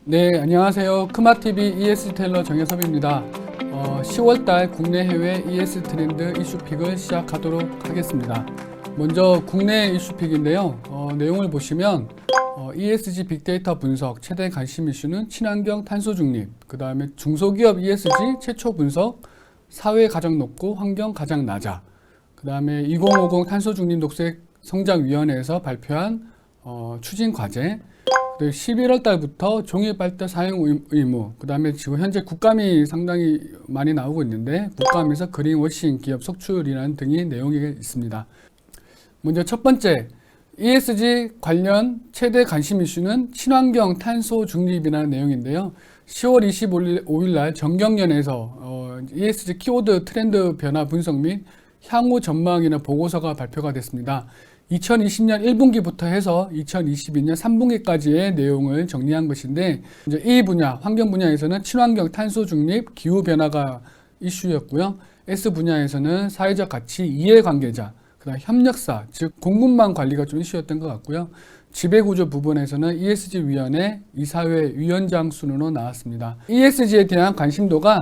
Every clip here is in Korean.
네, 안녕하세요. 크마TV ES텔러 정혜섭입니다. 10월달 국내 해외 ES 트렌드 이슈픽을 시작하도록 하겠습니다. 먼저 국내 이슈픽인데요. 내용을 보시면 ESG 빅데이터 분석 최대 관심 이슈는 친환경 탄소 중립, 그 다음에 중소기업 ESG 최초 분석, 사회 가장 높고 환경 가장 낮아, 그 다음에 2050 탄소 중립 녹색 성장위원회에서 발표한 추진 과제, 11월 달부터 종이 빨대 사용 의무, 그 다음에 지금 현재 국감이 상당히 많이 나오고 있는데 국감에서 그린워싱 기업 속출이라는 등의 내용이 있습니다. 먼저 첫 번째, ESG 관련 최대 관심 이슈는 친환경 탄소 중립이라는 내용인데요. 10월 25일 날 정경련에서 ESG 키워드 트렌드 변화 분석 및 향후 전망이라는 보고서가 발표가 됐습니다. 2020년 1분기부터 해서 2022년 3분기까지의 내용을 정리한 것인데, 이제 이 분야, 환경 분야에서는 친환경 탄소 중립, 기후 변화가 이슈였고요. S 분야에서는 사회적 가치, 이해관계자, 그다음 협력사, 즉 공급망 관리가 좀 이슈였던 것 같고요. 지배구조 부분에서는 ESG 위원회 이사회 위원장 순으로 나왔습니다. ESG에 대한 관심도가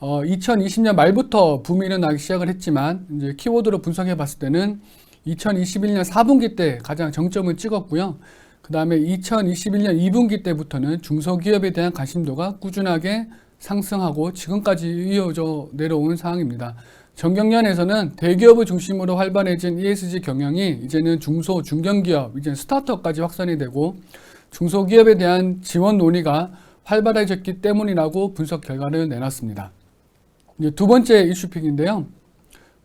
2020년 말부터 붐이 일어나기 시작을 했지만, 이제 키워드로 분석해 봤을 때는 2021년 4분기 때 가장 정점을 찍었고요. 그 다음에 2021년 2분기 때부터는 중소기업에 대한 관심도가 꾸준하게 상승하고 지금까지 이어져 내려온 상황입니다. 정경련에서는 대기업을 중심으로 활발해진 ESG 경영이 이제는 중소, 중견기업, 이제 스타트업까지 확산이 되고 중소기업에 대한 지원 논의가 활발해졌기 때문이라고 분석 결과를 내놨습니다. 이제 두 번째 이슈픽인데요.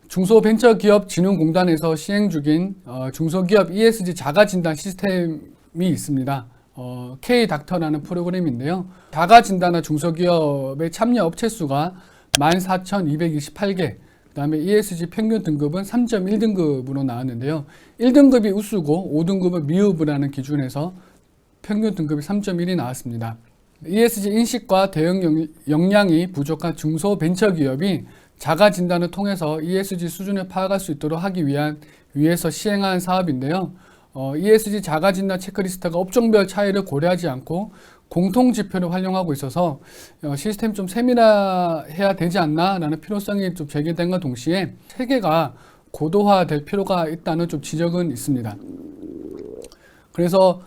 중소벤처기업진흥공단에서 시행 중인 중소기업 ESG 자가진단 시스템이 있습니다. K닥터라는 프로그램인데요. 자가진단화 중소기업의 참여 업체 수가 14,228개, 그 다음에 ESG 평균 등급은 3.1등급으로 나왔는데요. 1등급이 우수고 5등급은 미흡이라는 기준에서 평균 등급이 3.1이 나왔습니다. ESG 인식과 대응 역량이 부족한 중소벤처기업이 자가진단을 통해서 ESG 수준을 파악할 수 있도록 하기 위해서 시행한 사업인데요. ESG 자가진단 체크리스트가 업종별 차이를 고려하지 않고 공통지표를 활용하고 있어서 시스템 좀 세밀화해야 되지 않나 라는 필요성이 좀 제기된과 동시에 체계가 고도화될 필요가 있다는 좀 지적은 있습니다. 그래서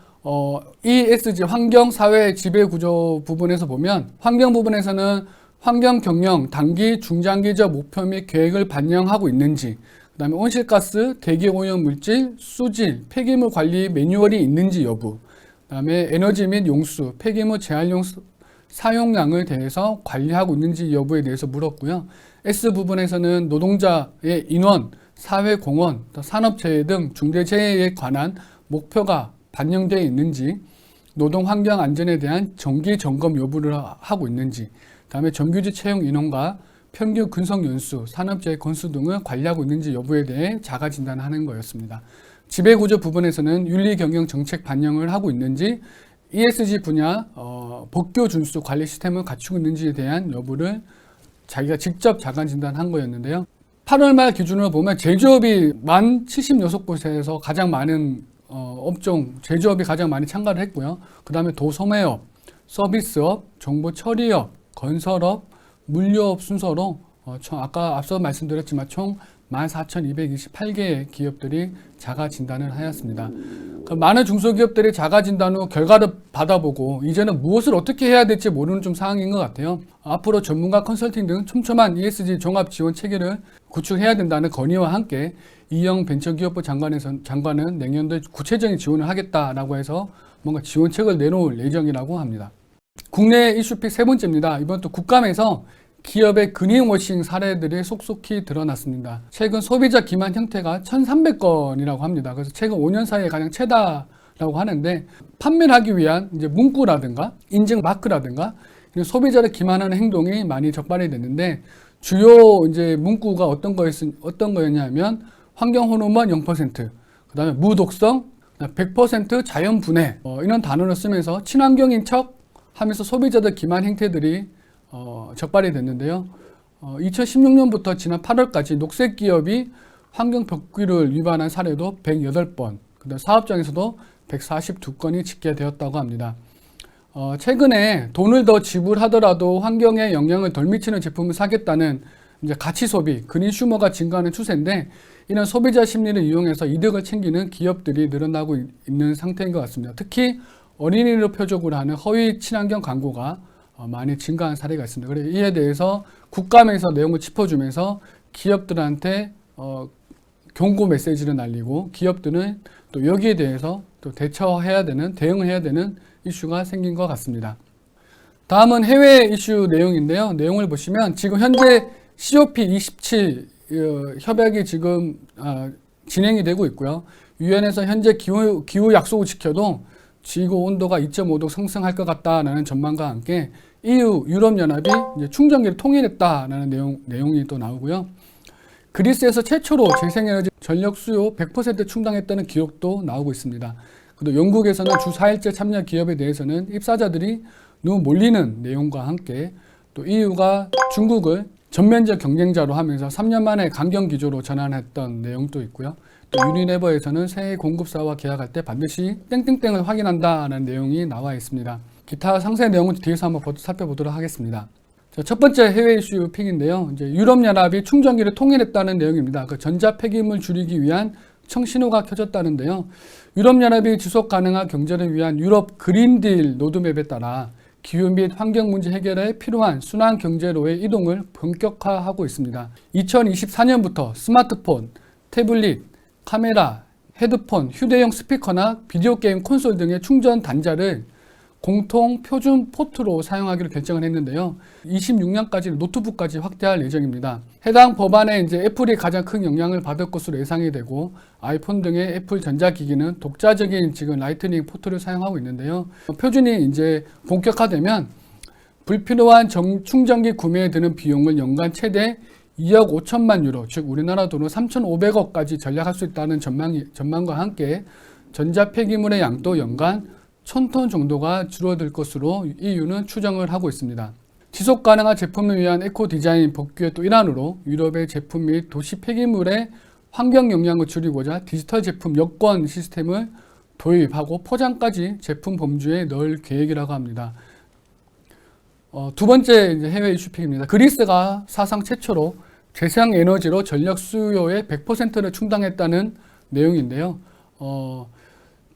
ESG 환경 사회 지배 구조 부분에서 보면 환경 부분에서는 환경 경영 단기 중장기적 목표 및 계획을 반영하고 있는지, 그 다음에 온실가스, 대기 오염 물질, 수질, 폐기물 관리 매뉴얼이 있는지 여부, 그 다음에 에너지 및 용수, 폐기물 재활용 사용량을 대해서 관리하고 있는지 여부에 대해서 물었고요. S 부분에서는 노동자의 인원, 사회 공헌, 산업재해 등 중대재해에 관한 목표가 반영되어 있는지, 노동 환경 안전에 대한 정기 점검 여부를 하고 있는지, 다음에 정규직 채용 인원과 평균 근속 연수, 산업재해 건수 등을 관리하고 있는지 여부에 대해 자가 진단하는 거였습니다. 지배구조 부분에서는 윤리경영 정책 반영을 하고 있는지, ESG 분야 법규 준수 관리 시스템을 갖추고 있는지에 대한 여부를 자기가 직접 자가 진단한 거였는데요. 8월 말 기준으로 보면 제조업이 76곳에서 가장 많은 업종, 제조업이 가장 많이 참가를 했고요. 그 다음에 도소매업, 서비스업, 정보 처리업, 건설업, 물류업 순서로 아까 앞서 말씀드렸지만 총 14,228개의 기업들이 자가 진단을 하였습니다. 많은 중소기업들이 자가 진단 후 결과를 받아보고 이제는 무엇을 어떻게 해야 될지 모르는 좀 상황인 것 같아요. 앞으로 전문가 컨설팅 등 촘촘한 ESG 종합 지원 체계를 구축해야 된다는 건의와 함께 이영 벤처기업부 장관은 내년도에 구체적인 지원을 하겠다라고 해서 뭔가 지원책을 내놓을 예정이라고 합니다. 국내 이슈픽 세 번째입니다. 이번 또 국감에서 기업의 그린워싱 사례들이 속속히 드러났습니다. 최근 소비자 기만 형태가 1,300건이라고 합니다. 그래서 최근 5년 사이에 가장 최다라고 하는데, 판매를 하기 위한 이제 문구라든가 인증 마크라든가 소비자를 기만하는 행동이 많이 적발이 됐는데, 주요 이제 문구가 어떤 거였냐면 환경 호르몬 0%, 그다음에 무독성, 100% 자연 분해 이런 단어를 쓰면서 친환경인 척 하면서 소비자들 기만 행태들이 적발이 됐는데요. 2016년부터 지난 8월까지 녹색 기업이 환경 법규를 위반한 사례도 108번, 그다음 사업장에서도 142건이 집계되었다고 합니다. 최근에 돈을 더 지불하더라도 환경에 영향을 덜 미치는 제품을 사겠다는 이제 가치 소비, 그린슈머가 증가하는 추세인데, 이런 소비자 심리를 이용해서 이득을 챙기는 기업들이 늘어나고 있는 상태인 것 같습니다. 특히 어린이를 표적으로 하는 허위 친환경 광고가 많이 증가한 사례가 있습니다. 그래서 이에 대해서 국감에서 내용을 짚어주면서 기업들한테 경고 메시지를 날리고, 기업들은 또 여기에 대해서 또 대응을 해야 되는 이슈가 생긴 것 같습니다. 다음은 해외 이슈 내용인데요. 내용을 보시면 지금 현재 COP27 협약이 지금 진행이 되고 있고요. 유엔에서 현재 기후 약속을 지켜도 지구 온도가 2.5도 상승할 것 같다라는 전망과 함께 EU 유럽연합이 이제 충전기를 통일했다라는 내용이 또 나오고요. 그리스에서 최초로 재생에너지 전력 수요 100% 충당했다는 기록도 나오고 있습니다. 그리고 영국에서는 주 4일제 참여 기업에 대해서는 입사자들이 너무 몰리는 내용과 함께 또 EU가 중국을 전면적 경쟁자로 하면서 3년 만에 강경 기조로 전환했던 내용도 있고요. 또 유니레버에서는 새 공급사와 계약할 때 반드시 땡땡땡을 확인한다는 내용이 나와 있습니다. 기타 상세 내용은 뒤에서 한번 살펴보도록 하겠습니다. 자, 첫 번째 해외 이슈 픽인데요. 이제 유럽연합이 충전기를 통일했다는 내용입니다. 그 전자 폐기물 줄이기 위한 청신호가 켜졌다는데요. 유럽연합이 지속 가능한 경제를 위한 유럽 그린딜 로드맵에 따라 기후 및 환경 문제 해결에 필요한 순환 경제로의 이동을 본격화하고 있습니다. 2024년부터 스마트폰, 태블릿, 카메라, 헤드폰, 휴대용 스피커나 비디오 게임 콘솔 등의 충전 단자를 공통 표준 포트로 사용하기로 결정을 했는데요. 26년까지 노트북까지 확대할 예정입니다. 해당 법안에 이제 애플이 가장 큰 영향을 받을 것으로 예상이 되고, 아이폰 등의 애플 전자기기는 독자적인 지금 라이트닝 포트를 사용하고 있는데요. 표준이 이제 본격화되면 불필요한 충전기 구매에 드는 비용을 연간 최대 2억 5천만 유로, 즉 우리나라 돈으로 3,500억까지 절약할 수 있다는 전망과 함께 전자 폐기물의 양도 연간 1,000톤 정도가 줄어들 것으로 EU는 추정을 하고 있습니다. 지속 가능한 제품을 위한 에코 디자인 복귀의 또 일환으로 유럽의 제품 및 도시 폐기물의 환경 영향을 줄이고자 디지털 제품 여권 시스템을 도입하고 포장까지 제품 범주에 넣을 계획이라고 합니다. 두 번째 이제 해외 이슈픽입니다. 그리스가 사상 최초로 재생에너지로 전력 수요의 100%를 충당했다는 내용인데요.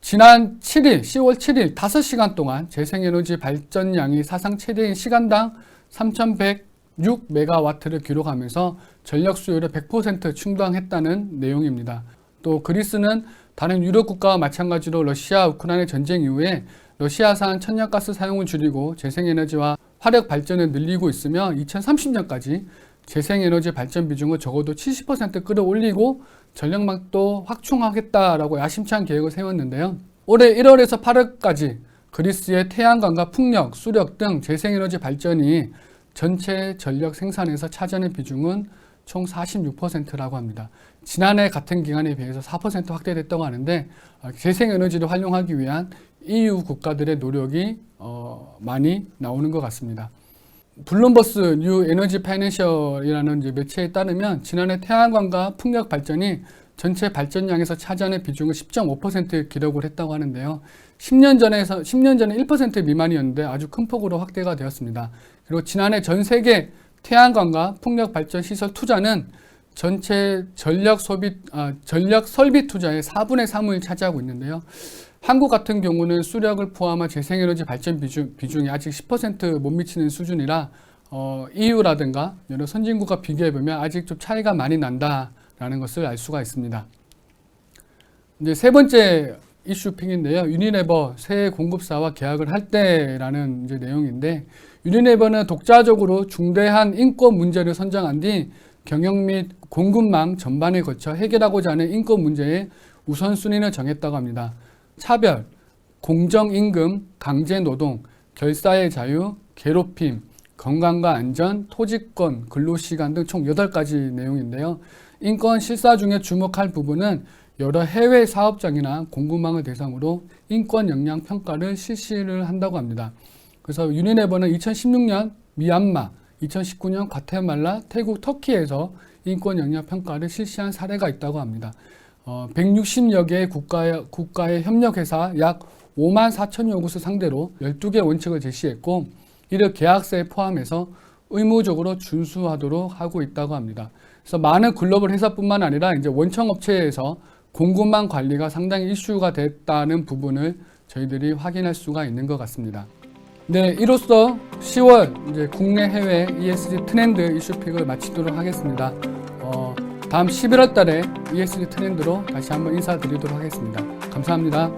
지난 7일, 10월 7일 5시간 동안 재생에너지 발전량이 사상 최대인 시간당 3,106메가와트를 기록하면서 전력 수요를 100% 충당했다는 내용입니다. 또 그리스는 다른 유럽 국가와 마찬가지로 러시아 우크라이나 전쟁 이후에 러시아산 천연가스 사용을 줄이고 재생에너지와 화력 발전을 늘리고 있으며 2030년까지 재생에너지 발전 비중을 적어도 70% 끌어올리고 전력망도 확충하겠다라고 야심찬 계획을 세웠는데요. 올해 1월에서 8월까지 그리스의 태양광과 풍력, 수력 등 재생에너지 발전이 전체 전력 생산에서 차지하는 비중은 총 46%라고 합니다. 지난해 같은 기간에 비해서 4% 확대됐다고 하는데, 재생에너지를 활용하기 위한 EU 국가들의 노력이 많이 나오는 것 같습니다. 블룸버스 뉴 에너지 파이낸셜이라는 매체에 따르면 지난해 태양광과 풍력 발전이 전체 발전량에서 차지하는 비중을 10.5% 기록을 했다고 하는데요. 10년 전에 1% 미만이었는데 아주 큰 폭으로 확대가 되었습니다. 그리고 지난해 전 세계 태양광과 풍력 발전 시설 투자는 전체 전력 설비 투자의 4분의 3을 차지하고 있는데요. 한국 같은 경우는 수력을 포함한 재생에너지 발전 비중이 아직 10% 못 미치는 수준이라 EU라든가 여러 선진국과 비교해보면 아직 좀 차이가 많이 난다라는 것을 알 수가 있습니다. 이제 세 번째 이슈픽인데요. 유니레버 새 공급사와 계약을 할 때라는 이제 내용인데, 유니레버는 독자적으로 중대한 인권 문제를 선정한 뒤 경영 및 공급망 전반에 걸쳐 해결하고자 하는 인권 문제의 우선순위를 정했다고 합니다. 차별, 공정임금, 강제노동, 결사의 자유, 괴롭힘, 건강과 안전, 토지권, 근로시간 등 총 8가지 내용인데요. 인권 실사 중에 주목할 부분은 여러 해외 사업장이나 공급망을 대상으로 인권 역량 평가를 실시를 한다고 합니다. 그래서 유니레버는 2016년 미얀마, 2019년 과테말라, 태국, 터키에서 인권 역량 평가를 실시한 사례가 있다고 합니다. 160여 개의 국가의 협력회사 약 54,000여 곳을 상대로 12개 원칙을 제시했고, 이를 계약서에 포함해서 의무적으로 준수하도록 하고 있다고 합니다. 그래서 많은 글로벌 회사뿐만 아니라 이제 원청 업체에서 공급망 관리가 상당히 이슈가 됐다는 부분을 저희들이 확인할 수가 있는 것 같습니다. 네, 이로써 10월 이제 국내 해외 ESG 트렌드 이슈픽을 마치도록 하겠습니다. 다음 11월 달에 ESG 트렌드로 다시 한번 인사드리도록 하겠습니다. 감사합니다.